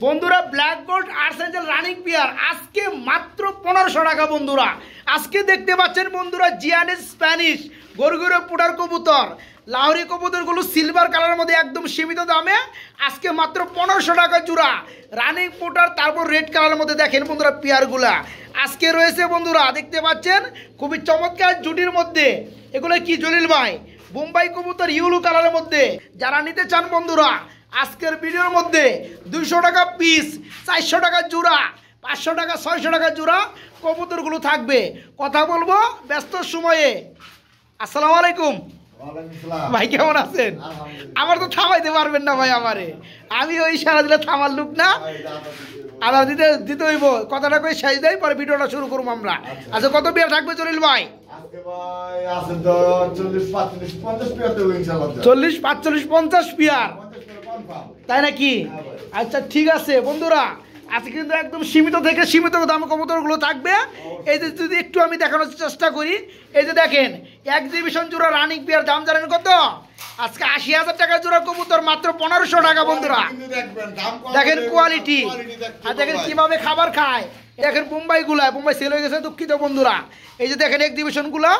বন্ধুরা black gold আর্সেঞ্জেল running pair আজকে মাত্র 1500 টাকা। বন্ধুরা আজকে দেখতে পাচ্ছেন বন্ধুরা জিয়ানিজ স্প্যানিশ গরুগুরো পুটার কবুতর লাহোরি কবুতরগুলো সিলভার কালারের মধ্যে একদম সীমিত দামে আজকে মাত্র 1500 টাকা জোড়া রানিং পুটার। তারপর রেড কালারের মধ্যে দেখেন বন্ধুরা পেয়ারগুলা আজকে রয়েছে বন্ধুরা দেখতে পাচ্ছেন খুবই চমৎকার জুটির মধ্যে। এগুলো কি জলিল ভাই? বোম্বাই কবুতর ইউলু কালারের মধ্যে। যারা নিতে চান বন্ধুরা আজকের ভিডিওর মধ্যে 200 টাকা পিস, 400 টাকা জোড়া, 500 টাকা, 600 টাকা জোড়া কবুতরগুলো থাকবে। কথা বলবো ব্যস্ত সময়ে। আসসালামু আলাইকুম ভাই, কেমন আছেন? আমার তো থামাইতে পারবেন না ভাই, আমারে আমি ওই সারা দিলে থামার লোক না। আবার দিতে হইব কথাটা কই শেষ দেয় পরে ভিডিওটা শুরু করবো আমরা। আচ্ছা কত পেয়ার থাকবে জলিল ভাই? 40, 45, 50 পেয়ার, তাই নাকি? আচ্ছা ঠিক আছে বন্ধুরা, আজকে কিন্তু একদম সীমিত থেকে সীমিত দামে কবুতরগুলো থাকবে। এই যে যদি একটু আমি দেখানোর চেষ্টা করি, এই যে দেখেন এক্সিবিশন জোড়া রানিং পেয়ার দাম জানেন কত? আজকে 80,000 টাকা জোড়া কবুতর মাত্র 1500 টাকা। বন্ধুরা দেখেন কোয়ালিটি, আর দেখেন কিভাবে খাবার খায়। দেখেন বোম্বাই সেল হয়ে গেছে, দুঃখিত বন্ধুরা। এই যে দেখেন এক্সিবিশন গুলা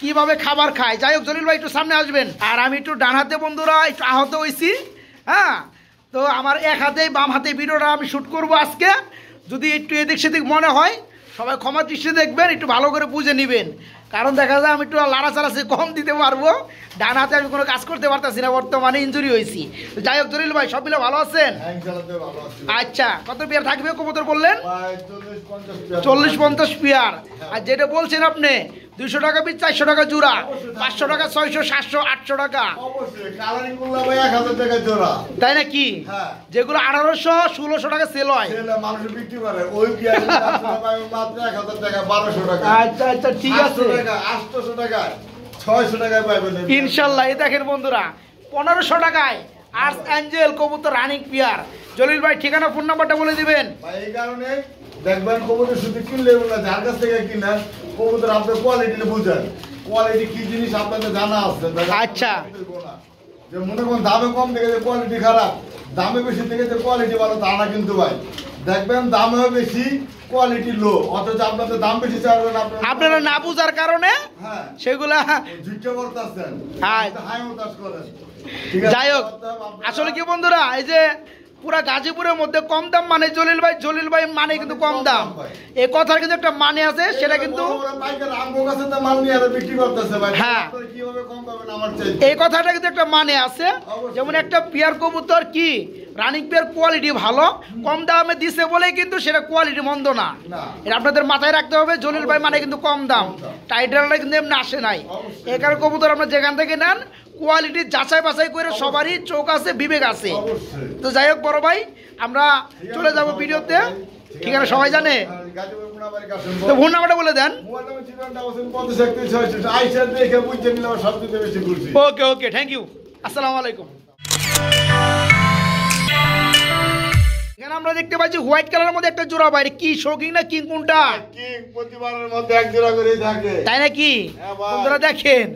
কিভাবে খাবার খায়। যাই হোক জলিল ভাই একটু সামনে আসবেন। আর আমি একটু ডান হাতে বন্ধুরা একটু আহত হয়েছি, হ্যাঁ, তো আমার এক হাতে বাম হাতে ভিডিওটা আমি শ্যুট করব আজকে। যদি একটু এদিক সেদিক মনে হয় সবাই ক্ষমা দৃষ্টি দেখবেন, একটু ভালো করে বুঝে নেবেন। কারণ দেখা যায় আমি একটু লাড়াচাড়াচি কম দিতে পারবো, ডান হাতে আমি কোনো কাজ করতে পারতেছি না, বর্তমানে ইনজুরি হয়েছি। যাই হোক জলিল ভাই সব মিলে ভালো আছেন? আচ্ছা কত পেয়ার থাকবে কবুতর বললেন? 40-50 পেয়ার। আর যেটা বলছেন আপনি 200 টাকা পিস, 400 টাকা জোড়া, 500 টাকা, 600, 700, 800 টাকা, তাই নাকি? যেগুলো 1800, 1600 টাকা সেল হয়। আচ্ছা আচ্ছা ঠিক আছে, ইনশাল্লাহ। এই দেখেন বন্ধুরা 1500 টাকায় আর্সেঞ্জেল কবুতর রানিং পেয়ার। জলিল ভাই ঠিকানা ফোন নাম্বারটা বলে দিবেন। এই কারণে দেখবেন কবুতর শুধু কিনলে যার কাছ থেকে কিনেন কবুতর আপনার কোয়ালিটি বুঝেন, কোয়ালিটি কি জিনিস আপনাদের জানা আছে। আচ্ছা যে মনে করুন দামে কম দেখে যে কোয়ালিটি খারাপ, দামে বেশি দেখে যে কোয়ালিটি ভালো তা না। কিন্তু ভাই দেখবেন দামেও বেশি কোয়ালিটি লো, অথচ আপনাদের দাম বেশি চাইবেন আপনারা না বুঝার কারণে সেগুলা ঝুঁকে করতেছেন। যাই হোক আসলে কি বন্ধুরা, এই যে পুরা গাজীপুরের মধ্যে কম দাম মানে জলিল ভাই মানে কিন্তু কম দাম, এই কথার কিন্তু একটা মানে আছে। সেটা কিন্তু হ্যাঁ, এই কথাটা কিন্তু একটা মানে আছে। যেমন একটা পেয়ার কবুতর কি রানিং পেয়ার কোয়ালিটি ভালো, কম দামে দিছে বলে কিন্তু সেটা কোয়ালিটি মন্দ না, এটা আপনাদের মাথায় রাখতে হবে। জলিল ভাই মানে কিন্তু কম দাম, টাইটেলটা কিন্তু এমনি আসে নাই। এখানে কবুতর আপনার যেখান থেকে নেন কোয়ালিটি যাচাই বাছাই করে, সবারই চোখ আছে, বিবেক আছে। তো যাই হোক বড় ভাই আমরা চলে যাব ভিডিওতে, ঠিক আছে? সবাই জানে তো ফোন নাম্বারটা বলে দেন। ওকে ওকে, থ্যাংক ইউ, আসসালামু আলাইকুম। এখানে আমরা দেখতে পাচ্ছি হোয়াইট কালারের মধ্যে একটা জোড়া ভাই, কি শৌকিং না কিং? কোনটা? কিং প্রতিবারের মধ্যে এক জোড়া করেই থাকে, তাই নাকি? বন্ধুরা দেখেন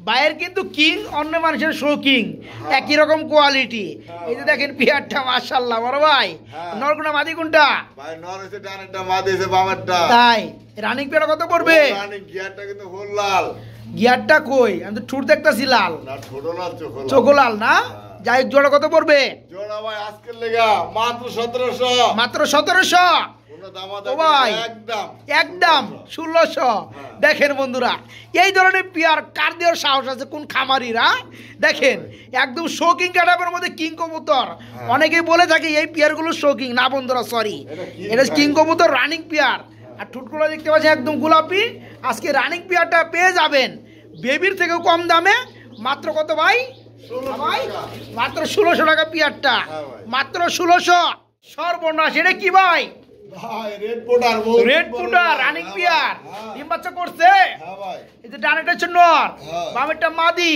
বাইরের কিন্তু কিং, অন্য মানুষের শো কিং, একই রকম কোয়ালিটি। এই যে দেখেন পেয়ারটা মাশাআল্লাহ বড় ভাই। নর কোনটা মাদি কোনটা? ভাই নর হইছে ডানেরটা, মাদি হইছে বামেরটা। তাই রানিং পেয়ার কত পড়বে? রানিং গিয়ারটা কিন্তু ফুল লাল। গিয়ারটা কই? আমি তো ঠুট দেখতাছি লাল। না ছোট লাল, চোখ লাল না? যাই হোক জোড়া কত পড়বে? জোড়া ভাই আজকের লেগা মাত্র 1700। মাত্র 1700? একদম 1600। দেখেন বন্ধুরা এই ধরনের পেয়ার কার দেওয়ার সাহস আছে? কোন খামারিরা? দেখেন একদম শৌকিং ক্যাটাবের মধ্যে কিং কবুতর। অনেকেই বলে থাকে এই পেয়ারগুলো শৌকিং না বন্ধুরা, সরি, এটা কিং কবুতর রানিং পেয়ার। আর ঠুটগুলো দেখতে পাচ্ছেন একদম গোলাপি। আজকে রানিং পেয়ারটা পেয়ে যাবেন বেবির থেকেও কম দামে। মাত্র কত ভাই? মাত্র 1600 টাকা পেয়ারটা, মাত্র 1600। সর্বনাশ, এটা কি ভাই? রেড পুটার রানিং পেয়ার, ডিম বাচ্চা করছে। এই যে ডানেরটা হচ্ছে নর, বামেরটা মাদি।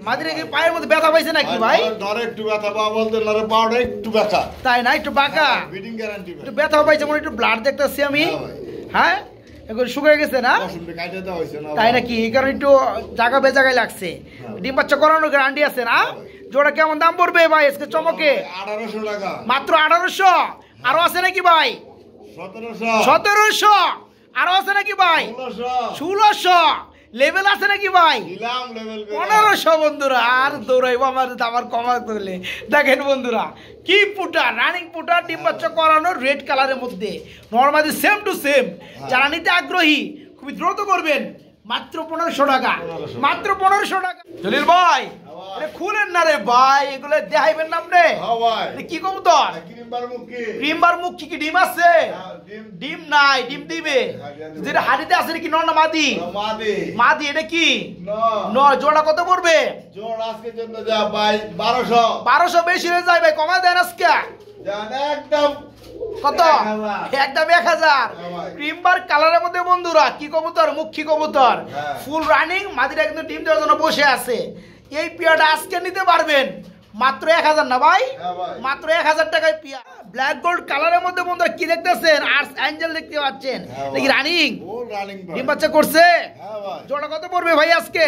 মাদির কি পায়ের মধ্যে ব্যথা পাইছে নাকি ভাই? নরে একটু ব্যথা পাওয়া বলতে নরে পাউডার একটু ব্যথা, তাই না? একটু বাঁকা, ব্রিডিং গ্যারান্টি, একটু ব্যথা পাইছে মনে, একটু ব্লাড দেখতেছি আমি। হ্যাঁ এখন শুকিয়ে গেছে না? তাই নাকি? এই কারণে একটু জায়গা বেজাগায় লাগছে। ডিম বাচ্চা করানোর গ্যারান্টি আছে না? জোড়া কেমন দাম পড়বে ভাই আজকে চমকে? 1800 টাকা, মাত্র 1800। আরো আছে নাকি ভাই? 1700 আরো আছে নাকি ভাই? 1600 লেভেল আছে নাকি ভাই? 1500 বন্ধুরা। আর দৌড়াইবো আমার কমা তুলে দেখেন বন্ধুরা, কি পুটা রানিং পুটা ডিম বাচ্চা করানো রেড কালারের মধ্যে নরমালি সেম টু সেম। যারা নিতে আগ্রহী খুবই দ্রুত করবেন, মাত্র 1500 টাকা, মাত্র 1500 টাকা। জলিল ভাই খুলেন না রে ভাই, এগুলো দেখাইবেন না আপনি? কি কবুতর? ক্রিমবার মুখী কি ডিম আছে? ডিম নাই, ডিম দিবে। যেটা হাড়িতে আছে কি নর না মাদি? মাদি। এটা কি নর? জোড়া কত পড়বে? জোড়া আজকের জন্য যা ভাই 1200। 1200 বেশি হয়ে যায় ভাই, কমা দেন আজকে। একদম কত? একদম 1000। ক্রিমবার কালারের মধ্যে বন্ধুরা কি কবুতর? মুখী কবুতর, ফুল রানিং, মাদিরা কিন্তু ডিম দেওয়ার জন্য বসে আছে। এই পিয়াটা আজকে নিতে পারবেন মাত্র 1000 না ভাই? মাত্র 1000 টাকায় পিয়া। ব্ল্যাক গোল্ড কালারের মধ্যে বন্ধুরা কি দেখতেছেন? আর্স অ্যাঞ্জেল দেখতে পাচ্ছেন, নাকি রানিং? ডিম বাচ্চা করছে। জোড়া কত পড়বে ভাই আজকে?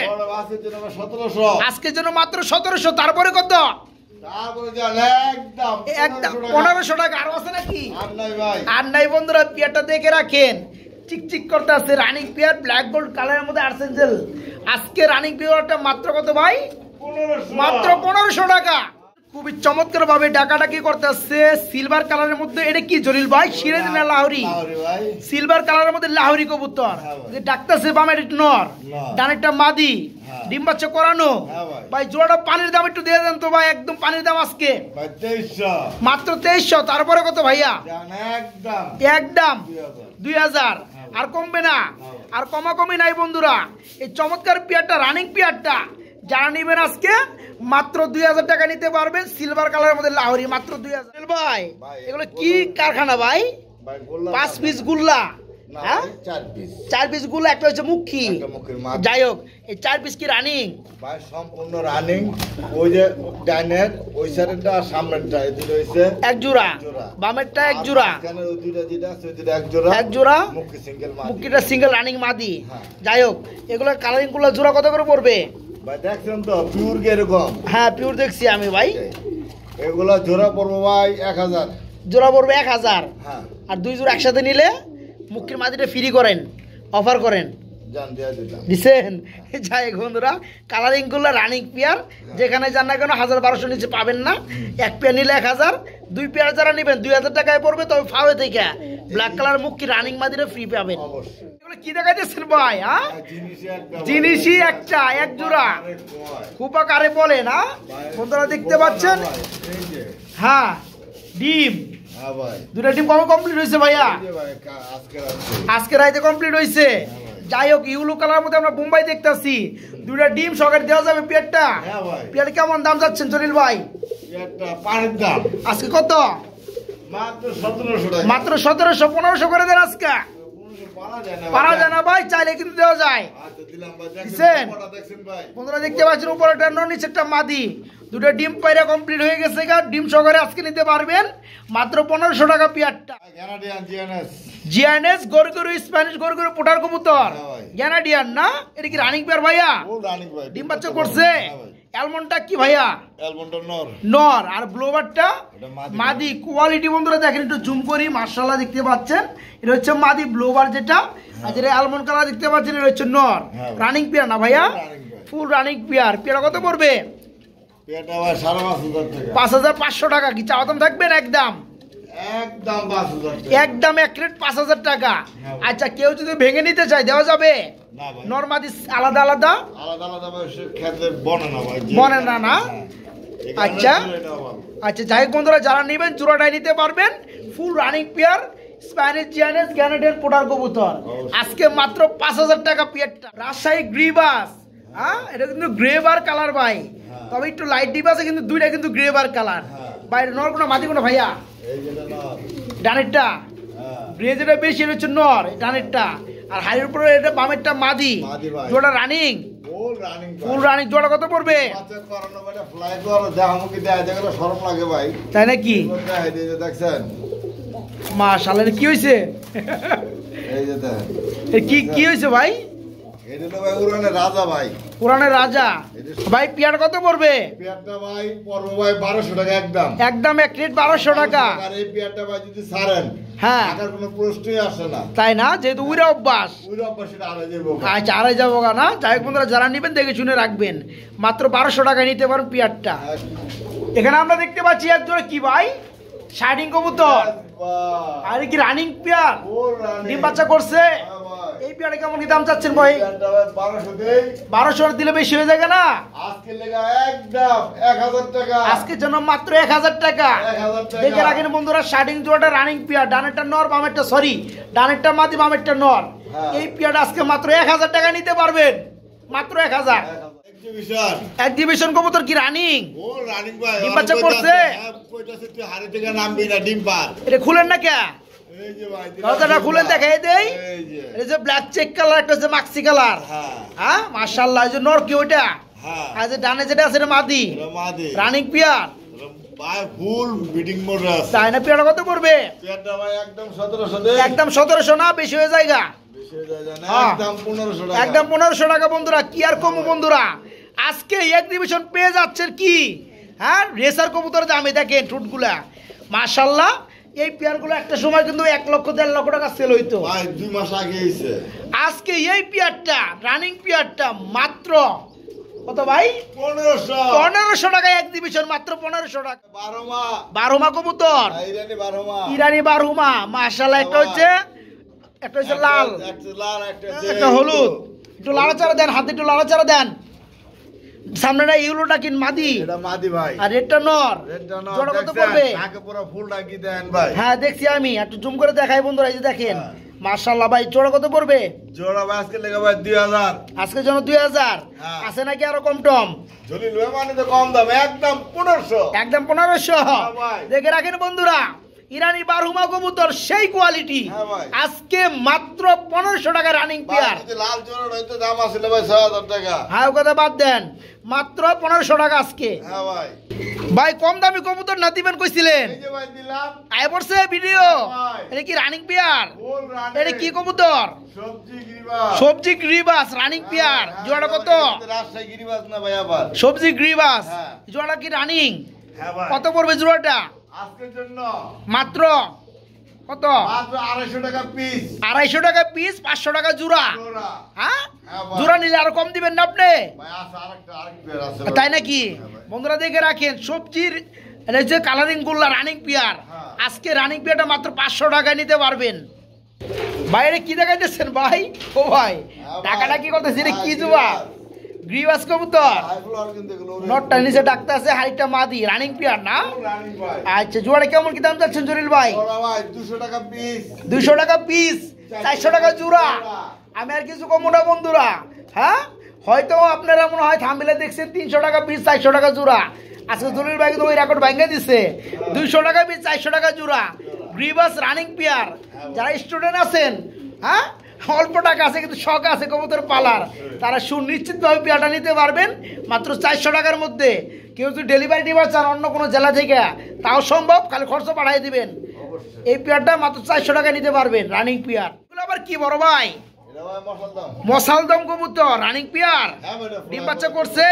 আজকের জন্য মাত্র 1700। তারপরে কত? একদম 1500 টাকা। আরো আছে নাকি? আর নাই বন্ধুরা, পিয়ারটা দেখে রাখেন, চিকচিক করতে আছে। রানিং পিয়ার ব্ল্যাক গোল্ড কালারের মধ্যে আর্স অ্যাঞ্জেল। আজকে রানিং পিয়ারটা মাত্র কত ভাই? মাত্র 1500 টাকা। খুবই চমৎকার ভাবে ডাকাডাকি করতে আসছে সিলভার কালারের মধ্যে। এটা কি জলিল ভাই? সিরাজি না লাহোরি? সিলভার কালারের মধ্যে লাহোরি কবুতর। যে ডাকতেছে বামের নর, ডানেরটা মাদি, ডিম বাচ্চা করানো। ভাই জোড়াটা পানির দাম একটু দিয়ে দেন তো ভাই, একদম পানির দাম আজকে মাত্র 2300। তারপরে কত ভাইয়া? একদম 2000। আর কমবে না, আর কমাকমি নাই বন্ধুরা। এই চমৎকার পিয়ারটা রানিং পিয়ারটা যারা নিবেন আজকে মাত্র 2000 টাকা নিতে পারবেন। সিলভার কালারের মধ্যে লাহোরি মাত্র 2000। ভাই এগুলো কি কারখানা ভাই? 5 পিস গুল্লা, 4 পিস গুল্লা, একটা হচ্ছে মুখী। যাই হোক, এই 4 পিস কি রানিং? ভাই সম্পূর্ণ রানিং। ওই যে ডাইনের ওই সাইডেরটা আর সামনেরটা এই দুটো হইছে এক জোড়া, বামেরটা এক জোড়া, এখানে ওই দুটো যেটা আছে ওই দুটো এক জোড়া, এক জোড়া মুখী সিঙ্গেল মাদি, মুখীটা সিঙ্গেল রানিং মাদি। যাই হোক, এগুলো কালারিং গুলো জোড়া কত করে পড়বে ভাই? দেখছেন তো পিওর এরকম? হ্যাঁ পিওর দেখছি আমি ভাই। এগুলা জোড়া পড়বো ভাই 1000। জোড়া পড়বে 1000। হ্যাঁ। আর 2 জোড়া একসাথে নিলে মুখীর মাদিটা ফ্রি করেন, অফার করেন, দিচ্ছেন। যাই বন্ধুরা, কালারিং গুলো রানিং পেয়ার যেখানে যান না কেন 1000-1200 নিচে পাবেন না। এক পেয়ার নিলে 1000, 2 পেয়ার যারা নেবেন 2000 টাকায় পড়বে। তবে ফাওয়ে থেকে ব্ল্যাক কালার মুখী রানিং মাদিটা ফ্রি পাবেন। এগুলো কি দেখাইতেছেন ভাই? হ্যাঁ জিনিসই একটা, এক জোড়া খুব আকারে বলে না বন্ধুরা, দেখতে পাচ্ছেন। হ্যাঁ ডিম, দুটা ডিম কমপ্লিট হয়েছে ভাইয়া, আজকে রাইতে কমপ্লিট হয়েছে। যাই হোক, ইউলো কালার মধ্যে আমরা বোম্বাই দেখতেছি। দুটা ডিম সকালে দেওয়া যাবে। পেয়ারটা পেয়ার কেমন দাম যাচ্ছেন জলিল ভাই? আজকে কত? মাত্র 1700। 1500 করে দেন আজকে। পারা যায় না ভাই, চাইলে কিন্তু দেওয়া যায়। বন্ধুরা দেখতে পাচ্ছেন উপরেটা নর, নিচেরটা মাদি। দুটো ডিম পায়রা কমপ্লিট হয়ে গেছে। ডিম সহকারে আজকে নিতে পারবেন মাত্র 1500 টাকা পিয়ারটা। জিয়ানেস গরগরু, স্প্যানিশ গরগরু, পোটার কবুতর, গ্যানাডিয়ান না? এটা কি রানিং পেয়ার ভাইয়া? ডিম বাচ্চা করছে। অ্যালমন্ডটা কি ভাইয়া? নর। আর ব্লোবারটা মাদি। কোয়ালিটি বন্ধুরা দেখেন, একটু জুম করি, মাশাআল্লাহ দেখতে পাচ্ছেন। এটা হচ্ছে মাদি ব্লোবার যেটা, আর যেটা অ্যালমন্ড কালার দেখতে পাচ্ছেন এটা হচ্ছে নর। রানিং পেয়ার না ভাইয়া? ফুল রানিং পেয়ার। পেয়ার কত পড়বে? 5500 টাকা। কি চাওয়া দাম থাকবেন? একদম একদম এক রেট 5000 টাকা। আচ্ছা, কেউ যদি ভেঙে নিতে চায় দেওয়া যাবে? নরমাদি আলাদা আলাদা বনে না না? আচ্ছা আচ্ছা, যাই হোক বন্ধুরা, যারা নেবেন জোড়াটাই নিতে পারবেন। ফুল রানিং পেয়ার স্প্যানিশ জিয়ানেস গ্যানাডিয়ান পোটার কবুতর। আজকে মাত্র 5000 টাকা পেয়ারটা। রাজশাহী গ্রিবাস, হ্যাঁ এটা কিন্তু গ্রেবার কালার ভাই, তবে একটু লাইট ডিপ আছে, কিন্তু দুইটা কিন্তু গ্রেবার কালার। বাইরে নর কোনো মাদি কোনো ভাইয়া? ডানেরটা গ্রে যেটা বেশি হচ্ছে নর, ডানেরটা। আর হাইয়ের উপরে এটা বামেরটা মাদি। জোড়া রানিং, ফুল রানিং। জোড়া কত পড়বে? তাই নাকি? মাশাআল্লাহ, কি হয়েছে? কি হয়েছে ভাই? রাজা ভাই, পুরানের রাজা। ভাই পেয়ার কত পড়বে? পেয়ারটা ভাই পড়বো ভাই 1200 টাকা একদম। একদম এক রেট 1200 টাকা। আর এই পেয়ারটা ভাই যদি ছাড়েন, হ্যাঁ টাকার কোনো প্রশ্নই আসে না। তাই না? যেহেতু উইরা অভ্যাস। ওইটা অবশ্যই আড়াই যাবো। আচ্ছা আড়াই যাবো না। যাই হোক বন্ধুরা, যারা নেবেন দেখে শুনে রাখবেন, মাত্র 1200 টাকায় নিতে পারেন পেয়ারটা। এখানে আমরা দেখতে পাচ্ছি একজোড়া কি ভাই, শার্টিং কবুতর। আর কি রানিং পেয়ার, ডিম বাচ্চা করছে। এই পেয়ারে কেমন কি দাম চাচ্ছেন ভাই? 1200 দিলে বেশি হয়ে যাবে না? আজকে লেগা একদম 1000 টাকা। আজকের জন্য মাত্র 1000 টাকা। দেখে রাখেন বন্ধুরা, শার্টিং জোড়াটা রানিং পেয়ার, ডানেরটা নর বামেরটা সরি ডানেরটা মাদি বামেরটা নর। এই পেয়ারটা আজকে মাত্র 1000 টাকা নিতে পারবেন, মাত্র 1000। এক্সিবিশন কবুতর কি রানিং? ও রানিং ভাই, ডিম বাচ্চা করছে। কইতাছে তুই হাড়ি থেকে নামবি না, ডিম পার। এটা খুলেন না কে? এই যে ভাই দরজাটা খুলেন, দেখাই দেই। এই যে এই যে ব্ল্যাক চেক কালার, একটা হচ্ছে মাক্সি কালার। হ্যাঁ মাশাআল্লাহ। এই যে নর কি ওইটা? হ্যাঁ। আর যে ডানে যেটা আছে এটা মাদি। এটা মাদি। রানিং পেয়ার ভাই ফুল বিটিং মোড আছে। তাই না? পেয়ারটা কত পড়বে? পেয়ারটা ভাই একদম 1700 দে। একদম 1700 না, বেশি হয়ে যায়গা। বেশি হয়ে যায় না, হ্যাঁ। একদম 1500 টাকা। একদম 1500 টাকা বন্ধুরা। কি আর কম বন্ধুরা, আজকে এক্সিবিশন পেয়ে যাচ্ছেন কি, হ্যাঁ রেসার কবুতর দামে দেখেন ঠুটগুলা মাশাআল্লাহ। এই পেয়ারগুলো একটা সময় কিন্তু 1 লক্ষ 1.5 লক্ষ টাকা সেল হইতো। ভাই 2 মাস আগে হইছে। আজকে এই পেয়ারটা রানিং পেয়ারটা মাত্র কত ভাই? 1500 টাকা এক্সিবিশন, মাত্র 1500 টাকা। 12 মা কবুতর, ইরানি 12 মা। ইরানি 12 মা মাশাআল্লাহ। একটা হচ্ছে লাল, একটা হলুদ। একটু লাড়াচাড়া দেন, হাতে একটু লাড়াচাড়া দেন। সামনেটা ইউলোটা কি মাদি? এটা মাদি ভাই। আর রেডটা নর। জোড়া কত পড়বে? আগে পুরো ফুল ডাকি দেন ভাই। হ্যাঁ দেখছি আমি, একটু জুম করে দেখাই বন্ধুরা। এই যে দেখেন মাশাআল্লাহ ভাই, জোড়া কত পড়বে? জোড়া ভাই আজকে লেগে ভাই 2000। আজকের জন্য 2000। আছে নাকি আরো কম টম? যদি লয় মানে তো কম দাম, একদম 1500। একদম 1500। ভাই। দেখে রাখেন বন্ধুরা, ইরানি বারহুমা কবুতর সেই কোয়ালিটি। আজকে মাত্র 1500 টাকা রানিং পেয়ার। যদি লাল জোড়া হইতো দাম আসলে ভাই 6000 টাকা। হ্যাঁ কথা বাদ দেন, মাত্র 1500 টাকা আজকে। হ্যাঁ ভাই। ভাই কম দামি কবুতর না দিবেন কইছিলেন, এই যে ভাই দিলাম। আয় পড়ছে ভিডিও। এটা কি রানিং পেয়ার? ফুল রানি। এটা কি কবুতর? সবজি গিরিবাস। সবজি গ্রিবাস রানিং পেয়ার। জোড়া কত? রাজশাহী গিরিবাস না ভাই আবার। সবজি গ্রিবাস। হ্যাঁ। জোড়া কি রানিং? হ্যাঁ ভাই। কত পড়বে জোড়াটা? আজকের জন্য মাত্র কত? মাত্র 250 টাকা পিস। 250 টাকা পিস, 500 টাকা জোড়া। জোড়া। হ্যাঁ হ্যাঁ ভাই। জোড়া নিলে আরো কম দিবেন না আপনি? ভাই আছে আরেক পেয়ার আছে। তাই নাকি? বন্ধুরা দেখে রাখেন, সবজির এটা যে কালারিং গুলা রানিং পেয়ার। আজকে রানিং পেয়ারটা মাত্র 500 টাকায় নিতে পারবেন। বাইরে কি দেখাইতেছেন ভাই? ও ভাই টাকাটা কি করতেছে? এটা কি জোড়া? গ্রিবাস কবুতর। হাই ফ্লোর কিন্তু এগুলো নটটা নিচে ডাকতে আছে, হাইটটা মাদি, রানিং পেয়ার না? রানিং ভাই। আচ্ছা জোড়া কেমন কি দাম চাচ্ছেন জলিল ভাই? জোড়া ভাই 200 টাকা পিস। 200 টাকা পিস, 400 টাকা জোড়া। আমি আর কিছু কম না বন্ধুরা। হ্যাঁ হয়তো আপনারা মনে হয় থাম্বনেলে দেখছেন 300 টাকা পিস, 400 টাকা জোড়া। আজকে জলিল ভাই কিন্তু ওই রেকর্ড ভাঙিয়ে দিচ্ছে। 200 টাকা পিস, 400 টাকা জোড়া। গ্রিবাস রানিং পেয়ার। যারা স্টুডেন্ট আছেন, হ্যাঁ অল্প টাকা আছে কিন্তু শখ আছে কবুতর পালার, তারা সুনিশ্চিতভাবে পেয়ারটা নিতে পারবেন মাত্র 400 টাকার মধ্যে। কেউ যদি ডেলিভারি নিবার চান অন্য কোনো জেলা থেকে, তাও সম্ভব, খালি খরচ পাঠিয়ে দিবেন। এই পেয়ারটা মাত্র 400 টাকায় নিতে পারবেন, রানিং পেয়ার। এগুলো আবার কি বড় ভাই? এটা ভাই মশালদম। মশালদম কবুতর রানিং পেয়ার, হ্যাঁ ভাই। ডিম বাচ্চা করছে।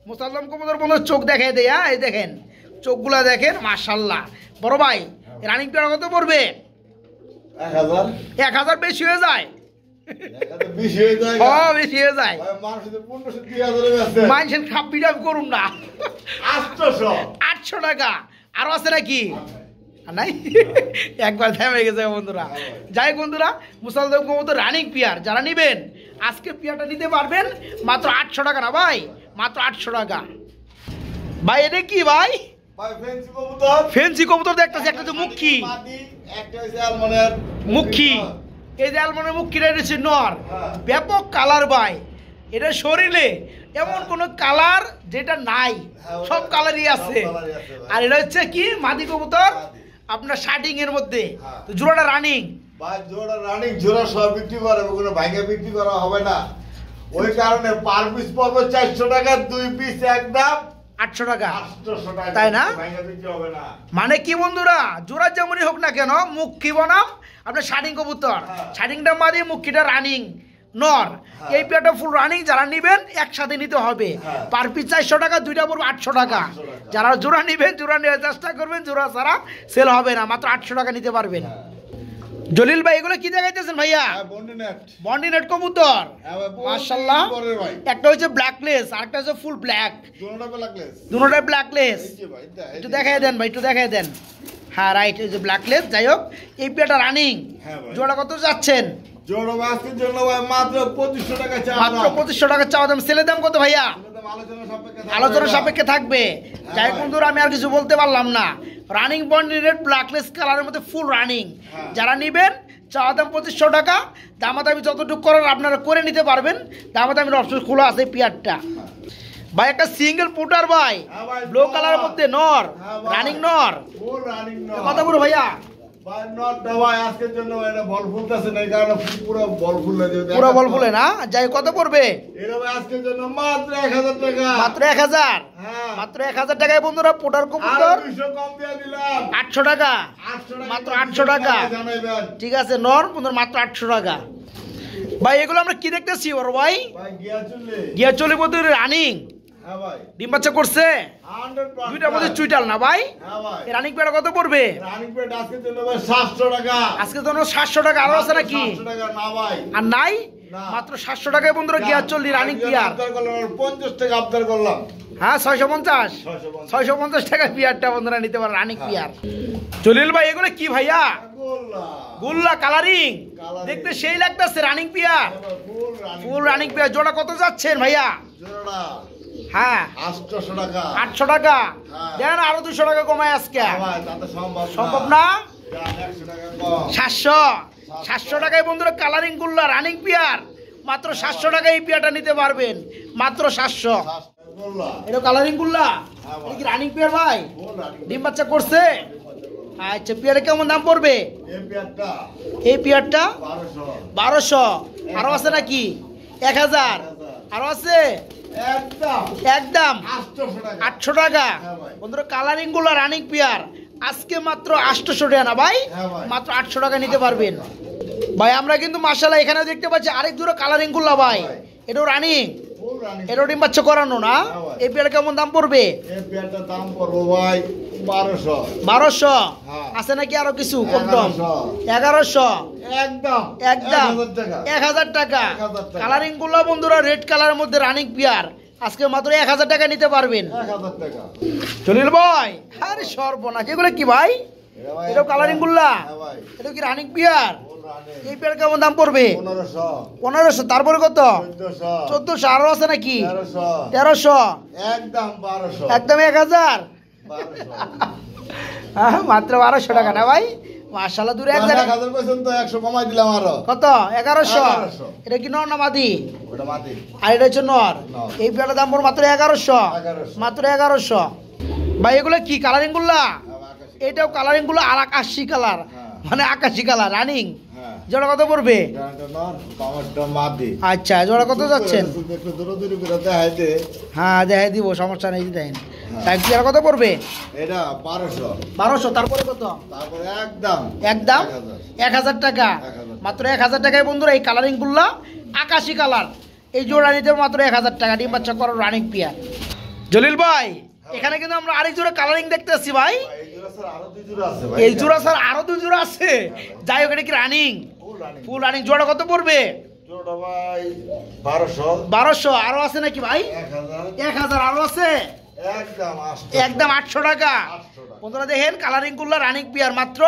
মশালদম কবুতর বন্ধু চোখ দেখাই দেয়। হ্যাঁ এই দেখেন চোখগুলা দেখেন মাশাআল্লাহ। বড় ভাই রানিং পেয়ার কত পড়বে? 1000। 1000 বেশি হয়ে যায়। 1000 বেশি হয়ে যায়। হ্যাঁ বেশি হয়ে যায়। ভাই মানুষ তো 1500 2000 এ আছে। মানুষের খাপ বিরাম করুন না। 800। 800 টাকা। আরো আছে নাকি? নাই একবার থেমে গেছে বন্ধুরা। যাই বন্ধুরা, মুসালদম কবুতর রানিং পেয়ার যারা নিবেন আজকে পেয়ারটা নিতে পারবেন মাত্র 800 টাকা না ভাই, মাত্র 800 টাকা। ভাই এটা কি ভাই? ভাই ফেন্সি কবুতর। ফেন্সি কবুতর দেখতেছি, একটা তো মুখী। মাদি, একটা হইছে আলমনের মুখী। এই যে আলমনের মুখীটা হচ্ছে নর। ব্যাপক কালার ভাই। এটা শরীরে এমন কোন কালার যেটা নাই, সব কালারই আছে। আর এটা হচ্ছে কি মাদি কবুতর আপনার শার্টিং এর মধ্যে। তো জোড়াটা রানিং ভাই। জোড়া রানিং, জোড়া সব বিক্রি করে, কোনো ভাঙে বিক্রি করা হবে না। ওই কারণে পার পিস পড়বে 400 টাকা, 2 পিস একদম 800 টাকা। 800 টাকা। তাই না? ভাঙে বিক্রি হবে না। মানে কি বন্ধুরা, জোড়া যেমনই হোক না কেন, মুখী বনাম আপনার শার্টিং কবুতর। শার্টিংটা মাদি, মুখীটা রানিং। নর। এই পেয়ারটা ফুল রানিং, যারা নেবেন একসাথে নিতে হবে। হ্যাঁ। পার পিস 400 টাকা, দুইটা পড়বে 800 টাকা। 800 টাকা। যারা জোড়া নেবেন, জোড়া নেওয়ার চেষ্টা করবেন, জোড়া ছাড়া সেল হবে না, মাত্র 800 টাকা নিতে পারবেন। জলিল ভাই এগুলো কি দেখাইতেছেন ভাইয়া? বন্ডি নেট কবুতর, মাশাআল্লাহ। একটা হচ্ছে ব্ল্যাকলেস, আরেকটা হচ্ছে ফুল ব্ল্যাক, দুটোটাই ব্ল্যাকলেস। একটু দেখাই দেন ভাই, একটু দেখাই দেন। হ্যাঁ রাইট, এই যে ব্ল্যাকলেস। যাই হোক, এই পেয়ারটা রানিং। জোড়া কত যাচ্ছেন? মাত্র 2500 টাকা চা, মাত্র 2500 টাকা চাওয়া দাম। সেলের দাম কত ভাইয়া? আলোচনা সাপেক্ষে থাকবে। যাই হোক বন্ধুরা, আমি আর কিছু বলতে পারলাম না। রানিং বন্ডি রেড ব্ল্যাকলেস কালারের মধ্যে ফুল রানিং। যারা নেবেন চাওয়া দাম 2500 টাকা। দামাদামি যতটুকু করার আপনারা করে নিতে পারবেন, দামাদামির অপশন খোলা আছে। পেয়ারটা ভাই একটা সিঙ্গেল পুটার ভাই, ব্লু কালারের মধ্যে নর, রানিং নর। কত বড় ভাইয়া? পুরো বল ফুলে না? যাই কত পড়বে? মাত্র 1000। মাত্র 1000 টাকায় বন্ধুরা পুটার কবুতর 800 টাকা, মাত্র 800 টাকা। ঠিক আছে নর বন্ধুরা, মাত্র 800 টাকা। ভাই এগুলো আমরা কি দেখতেছি ওর ভাই? গিয়া চলে বন্ধুরা রানিং। ডিম বাচ্চা করছে দুইটার মধ্যে চুইটাল না ভাই? রানিং পেয়ার কত পড়বে? আজকে তো 700 টাকা। আরো আছে নাকি? আর নাই, মাত্র 700 টাকায় বন্ধুরা গিয়া চল্লি রানিং পেয়ার। 50 টাকা আবদার করলাম। হ্যাঁ 650 টাকা পেয়ারটা বন্ধুরা নিতে পারে, রানিং পেয়ার। জলিল ভাই এগুলো কি ভাইয়া? গুল্লা কালারিং, দেখতে সেই লাগতেছে। রানিং পেয়ার, ফুল রানিং পেয়ার। জোড়া কত যাচ্ছেন ভাইয়া? হ্যাঁ 800 টাকা। দেন আরো 200 টাকা কমায় আজকে। সম্ভব না? 700 টাকায় বন্ধুরা কালারিং গুল্লা রানিং পেয়ার, মাত্র 700 টাকায় এই পেয়ারটা নিতে পারবেন, মাত্র 700। এটা কালারিং গুল্লা, এটা কি রানিং পেয়ার ভাই? ডিম বাচ্চা করছে? আচ্ছা, পেয়ারে কেমন দাম পড়বে? এই পেয়ারটা 1200। আরো আছে নাকি? 1000। আরো আছে? একদম 800 টাকা। বন্ধুরা কালারিং গুলো রানিং পেয়ার আজকে মাত্র 800 টাকা না ভাই? মাত্র 800 টাকা নিতে পারবেন ভাই। আমরা কিন্তু মাশাআল্লাহ এখানে দেখতে পাচ্ছি আরেক জোড়া কালারিং গুলো ভাই, এটাও রানিং, এটাও ডিম বাচ্চা করানো না? এই পেয়ার কেমন দাম পড়বে? দাম পড়বো ভাই 1200। আছে নাকি আরো কিছু কম দাম? 1100। একদম 1000 টাকা। কালারিং গুলো বন্ধুরা রেড কালারের মধ্যে রানিং পেয়ার আজকে মাত্র 1000 টাকা নিতে পারবেন। জলিল ভাই আরে সর্বনাশ, এগুলো কি ভাই? এটাও কালারিং গুলা, এটা কি রানিং পেয়ার? এই পেয়ার কেমন দাম পড়বে? 1500। তারপরে কত? 1400। আরো আছে নাকি? 1300। একদম 1000। মাত্র 1200 টাকা না ভাই? মাশাআল্লাহ, দূরে 1000 100 কমাই দিলাম আরো। কত? 1100। এটা কি নর না মাদি? ওটা মাদি। আর এটা হচ্ছে নর। এই পেয়ারটার দাম পড়বে মাত্র 1100। মাত্র 1100 ভাই। এগুলো কি কালারিং গুলা? এটাও কালারিং গুলো আর আকাশি কালার, মানে আকাশি কালার রানিং। জোড়া কত পড়বে? আচ্ছা, জোড়া কত যাচ্ছেন? হ্যাঁ দেখাই দিব, সমস্যা নেই। দেন জোড়া কত পড়বে? এটা 1200। তারপরে কত? একদম 1000 টাকা। মাত্র 1000 টাকায় বন্ধুরা এই কালারিং গুলা আকাশি কালার, এই জোড়া নিতে মাত্র 1000 টাকা। ডিম বাচ্চা করার রানিং পেয়ার। জলিল ভাই এখানে কিন্তু আমরা আরেক জোড়া কালারিং দেখতেছি ভাই। এই জোড়া স্যার আরো 2 জোড়া আছে। যাই হোক, এটা কি রানিং? Full running. জোড়া কত পড়বে? 1200। আরো আছে নাকি ভাই? 1000। আরো আছে? একদম 800 টাকা। বন্ধুরা দেখেন কালারিং গুলো রানিং পেয়ার মাত্র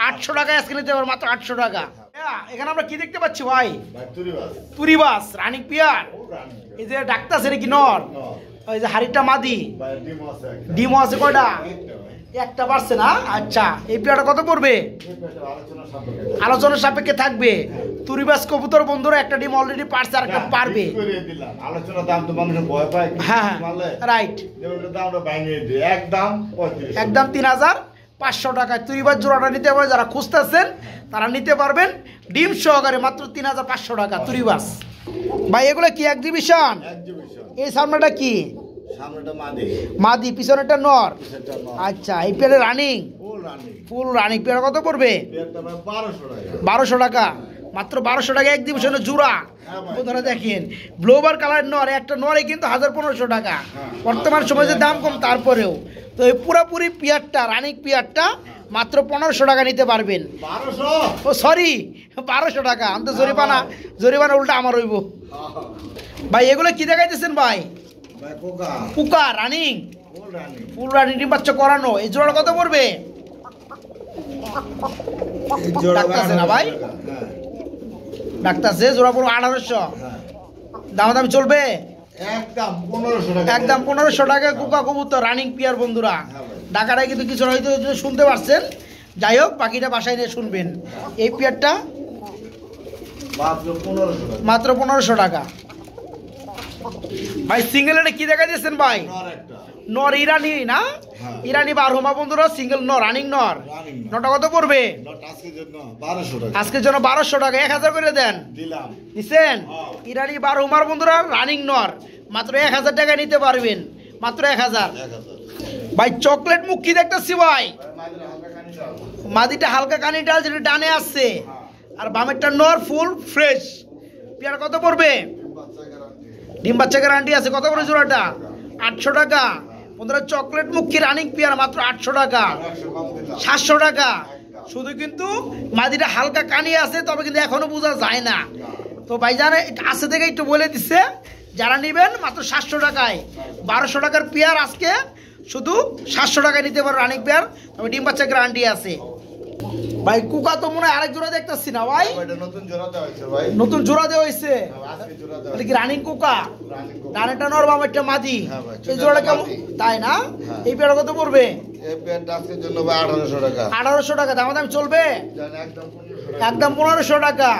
800 টাকায় আজকে নিতে পারবো, মাত্র 800 টাকা। এখানে আমরা কি দেখতে পাচ্ছি ভাই? তুরিবাস রানিং পেয়ার। এই যে ডাক্তার সেটা কি নর? ওই যে হাড়িটা মাদি, ডিম আছে কয়টা? একটা পারছে না? আচ্ছা, এই পেয়ারটা কত পড়বে? আলোচনার সাপেক্ষে থাকবে। তুরিবাস কবুতর বন্ধুরা একটা ডিম অলরেডি পারছে, আর একটা পারবে। হ্যাঁ রাইট, একদম 3500 টাকায় তুরিবাস জোড়াটা নিতে পারবে। যারা খুঁজতেছেন তারা নিতে পারবেন ডিম সহকারে, মাত্র 3500 টাকা তুরিবাস ভাই। এগুলো কি এক্সিবিশন? এই সামনেটা কি? মাদি, পিছনেটা নর। আচ্ছা, এই পেয়ারে রানিং, ফুল রানিং। পেয়ার কত পড়বে? 1200 টাকা। মাত্র 1200 টাকা এক্সিবিশনের জোড়া। বন্ধুরা দেখেন ব্লোবার কালার নর, একটা নরে কিন্তু 1500 টাকা। বর্তমান সময়ে যে দাম কম তারপরেও তো এই পুরোপুরি পিয়ারটা রানিং পিয়ারটা মাত্র 1500 টাকা নিতে পারবেন। 1200 ও সরি 1200 টাকা। আমি তো জরিমানা উল্টা আমার হইব। ভাই এগুলো কি দেখাইতেছেন ভাই? ভাই কোকা কুকা রানিং, ফুল রানি ফুল রানিং ডিম বাচ্চা করানো। এই জোড়া কত পড়বে? এই জোড়া ডাক্তারছে না ভাই? হ্যাঁ ডাক্তার সে জোড়া পড়বে 1800। হ্যাঁ দামাদামি চলবে? একদম 1500 টাকা। একদম 1500 টাকা কুকা কবুতর রানিং পিয়ার। বন্ধুরা ঢাকাটায় কিন্তু কিছু হয়তো শুনতে পারছেন, যাই হোক বাকিটা বাসায় নিয়ে শুনবেন। এই পিয়ারটা মাত্র 1500 টাকা। মাত্র 1500 টাকা। ভাই সিঙ্গেল এটা কি দেখা দিয়েছেন ভাই? নর একটা নর ইরানি না? হ্যাঁ। ইরানি বারহুমা বন্ধুরা, সিঙ্গেল নর রানিং নর। রানিং নর। নটা কত পড়বে? নট আজকের জন্য 1200 টাকা আজকের জন্য 1200 টাকা। 1000 করে দেন। দিলাম। দিচ্ছেন? হ্যাঁ। ইরানি বারহুমার বন্ধুরা রানিং নর মাত্র 1000 টাকা নিতে পারবেন, মাত্র 1000। 1000 ভাই চকলেট মুখ কি দেখতেছি ভাই? মাঝে হালকা কানি দাও। মাদিটা হালকা কানি ডাল যেটা ডানে আসছে, আর বামেরটা নর ফুল ফ্রেশ। পেয়ার কত পড়বে? বাচ্চা গ্যারান্টি ডিম বাচ্চা গ্যারান্টি আছে। কত করে জোড়াটা? 800 টাকা। বন্ধুরা চকলেট মুখী রানিং পেয়ার মাত্র 800 টাকা। 100 কম দিলাম। 700 টাকা শুধু। কিন্তু মাদিটা হালকা কানি আছে, তবে কিন্তু এখনো বোঝা যায় না। তো ভাইজান আছে থেকে একটু বলে দিচ্ছে, যারা নেবেন মাত্র 700 টাকায়। 1200 টাকার পেয়ার আজকে শুধু 700 টাকায় নিতে পারো রানিং পেয়ার, তবে ডিম বাচ্চা গ্যারান্টি আছে। ভাই কুকা তো মনে হয় আরেক জোড়া দেখতেছি না ভাই? এটা নতুন জোড়া দেওয়া হয়েছে ভাই। নতুন জোড়া দেওয়া হয়েছে। আজকে জোড়া দেওয়া এটা কি রানিং কুকা? রানিং কোকা। ডানেটা নর বামেরটা মাদি। হ্যাঁ ভাই, এই জোড়াটা কেমন? মাদি। তাই না? হ্যাঁ। এই পেয়ার কত পড়বে? এই প্যান্ট আজকের জন্য ভাই 1800 টাকা। 1800 টাকা। দাম চলবে? জান একদম 1500 টাকা। একদম 1500 টাকা।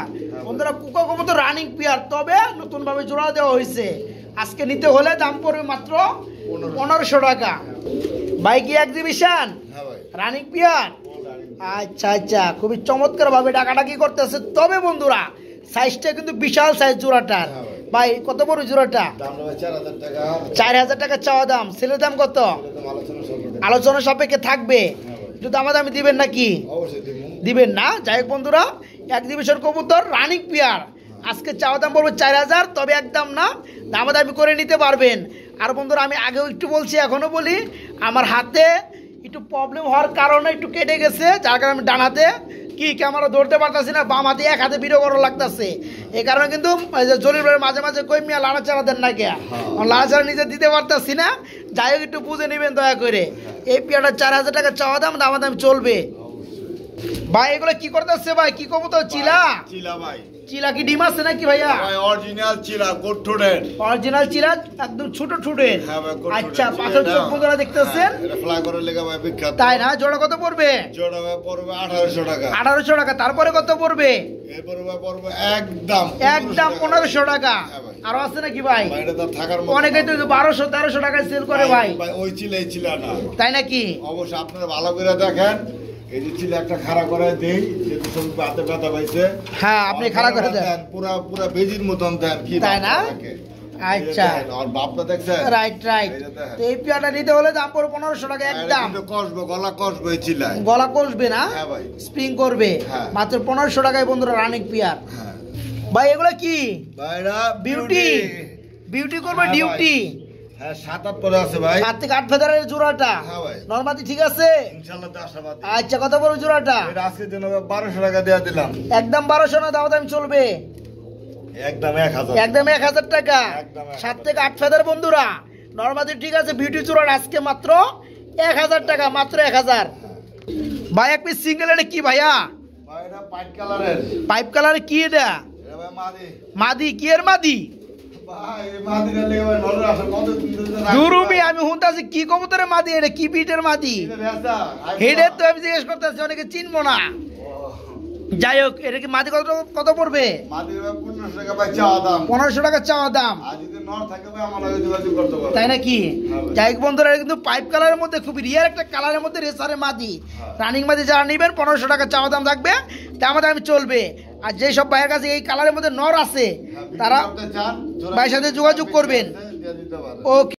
বন্ধুরা কুকা কবুতর রানিং পেয়ার, তবে নতুন ভাবে জোড়া দেওয়া হয়েছে। আজকে নিতে হলে দাম পড়বে মাত্র 1500 টাকা। ভাই কি এক্সিবিশন হ্যাঁ ভাই। Running pair? আচ্ছা আচ্ছা, খুবই চমৎকার ভাবে ডাকাডাকি করতেছে। তবে বন্ধুরা সাইজটা কিন্তু বিশাল সাইজ জোড়াটার। ভাই কত বড় জোড়াটা? দাম ভাই 4000 টাকা। 4000 টাকা চাওয়া দাম। ছেলের দাম কত? এরকম আলোচনা সরবে। আলোচনা সাপেক্ষে থাকবে। একটু দামাদামি দিবেন নাকি? অবশ্যই দিব। দিবেন না? যাই হোক বন্ধুরা, এক্সিবিশন কবুতর রানিং পেয়ার আজকে চাওয়া দাম পড়বে 4000, তবে একদম না, দামাদামি করে নিতে পারবেন। আর বন্ধুরা আমি আগেও একটু বলছি, এখনো বলি, আমার হাতে একটু প্রবলেম হওয়ার কারণে একটু কেটে গেছে, যার কারণে আমি ডান হাতে কি ক্যামেরা ধরতে পারতাছি না, বাম হাতে এক হাতে ভিডিও করা লাগতেছে। এই কারণে কিন্তু জলিল ভাই মাঝে মাঝে কই মিয়া লাড়াচাড়া দেন না কে, লাড়াচাড়া নিজে দিতে পারতাছি না। যাই হোক একটু বুঝে নেবেন দয়া করে। এই পেয়ারটা 4000 টাকা চাওয়া দাম, দামাদামি চলবে। ভাই এগুলো কি করতেছে ভাই? কি কবুতর? চিলা? চিলা ভাই। চিলা কি ডিম আছে নাকি ভাইয়া? ভাই অরিজিনাল চিলা, গোট ঠোঁটের। অরিজিনাল চিলা, একদম ছোট ঠুটের। হ্যাঁ ভাই, গোট আচ্ছা, ঠোঁটের। পাথর চোখ বন্ধুরা দেখতেছেন। এটা ফ্লাই করে লেগে ভাই বিখ্যাত। তাই না? জোড়া কত পড়বে? জোড়া ভাই পড়বে 1800 টাকা। 1800 টাকা। তারপরে কত পড়বে? এরপরে ভাই পড়বে একদম একদম 1500 টাকা। হ্যাঁ ভাই। আরো আছে নাকি ভাই? ভাই এটা তো থাকার মতো। অনেকেই তো 1200-1300 টাকায় সেল করে ভাই। ভাই ওই চিলা এই চিলা না। তাই নাকি? অবশ্যই আপনারা ভালো করে দেখেন। এই যে চিলা একটা খাড়া করে দেই, যেহেতু সব হাতে ব্যথা পাইছে। হ্যাঁ, আপনি খাড়া করে দেন। পুরা পুরা বেজির মতন দেন। কি তাই না? থাকে। আচ্ছা, আর বাপটা দেখছেন? Right right. এই যে দেখেন। তো এই পেয়ারটা নিতে হলে দাম পড়বে 1500 টাকা একদম। কিন্তু কষবে, গলা কষবে এই চিলায়। গলা কষবে না? হ্যাঁ ভাই। স্প্রিং করবে। হ্যাঁ। মাত্র 1500 টাকায় বন্ধুরা রানিং পেয়ার। হ্যাঁ ভাই এগুলো কি? ভাইরা বিউটি বিউটি করবে হ্যাঁ ভাই। ডিউটি। হ্যাঁ 7-8 পরে আছে ভাই। 7 থেকে 8 ফেদারের জোড়াটা। হ্যাঁ ভাই। নরমালি ঠিক আছে? ইনশাআল্লাহ তো আশাবাদী। আচ্ছা, কত বড় জোড়াটা? এটা আজকের জন্য 1200 টাকা দেয়া দিলাম। একদম 1200 না, দাম চলবে? একদম 1000। একদম 1000 টাকা। একদম 1000 7 থেকে 8 ফেদার বন্ধুরা। নরমালি ঠিক আছে, বিউটি জোড়াটা আজকে মাত্র 1000 টাকা, মাত্র 1000। ভাই এক পিস সিঙ্গেল, এটা কি ভাইয়া? ভাইরা পাইট কালারের। পাইপ কালারে কি এটা? এটা ভাই মাদি। মাদি? কি এর মাদি? ভাই এই মাদিটা লেগে ভাই নরর আসে কত দিন ধরে রাখছি দুরুবি ভাই। আমি হুনতাছি কি কবুতরের মাদি? এটা কি বিটের মাদি? এটা ভেজা, হেডে তো আমি জিজ্ঞেস করতেছি, অনেকে চিনবো না। যাই হোক, এটা কি মাদি কত পড়বে? মাদির ভাই 1500 টাকা ভাই চাওয়া দাম। 1500 টাকা চাওয়া দাম। আর যদি নর থাকে ভাই আমার লগে যোগাযোগ করতে পারো। তাই নাকি? হ্যাঁ ভাই। যাই হোক বন্ধুরা, এটা কিন্তু পাইপ কালারের মধ্যে খুব রিয়ার একটা কালারের মধ্যে রেসারে মাদি। রানিং মাদি যারা নেবেন 1500 টাকা চাওয়া দাম থাকবে, তেমন আমি চলবে। আর যেই সব ভাইয়ের কাছে এই কালারের মধ্যে নর আছে, হ্যাঁ, তারা আপনি চান, জোড়া ভাইয়ের সাথে যোগাযোগ করবেন। দিয়ে দিতে পারেন। ওকে।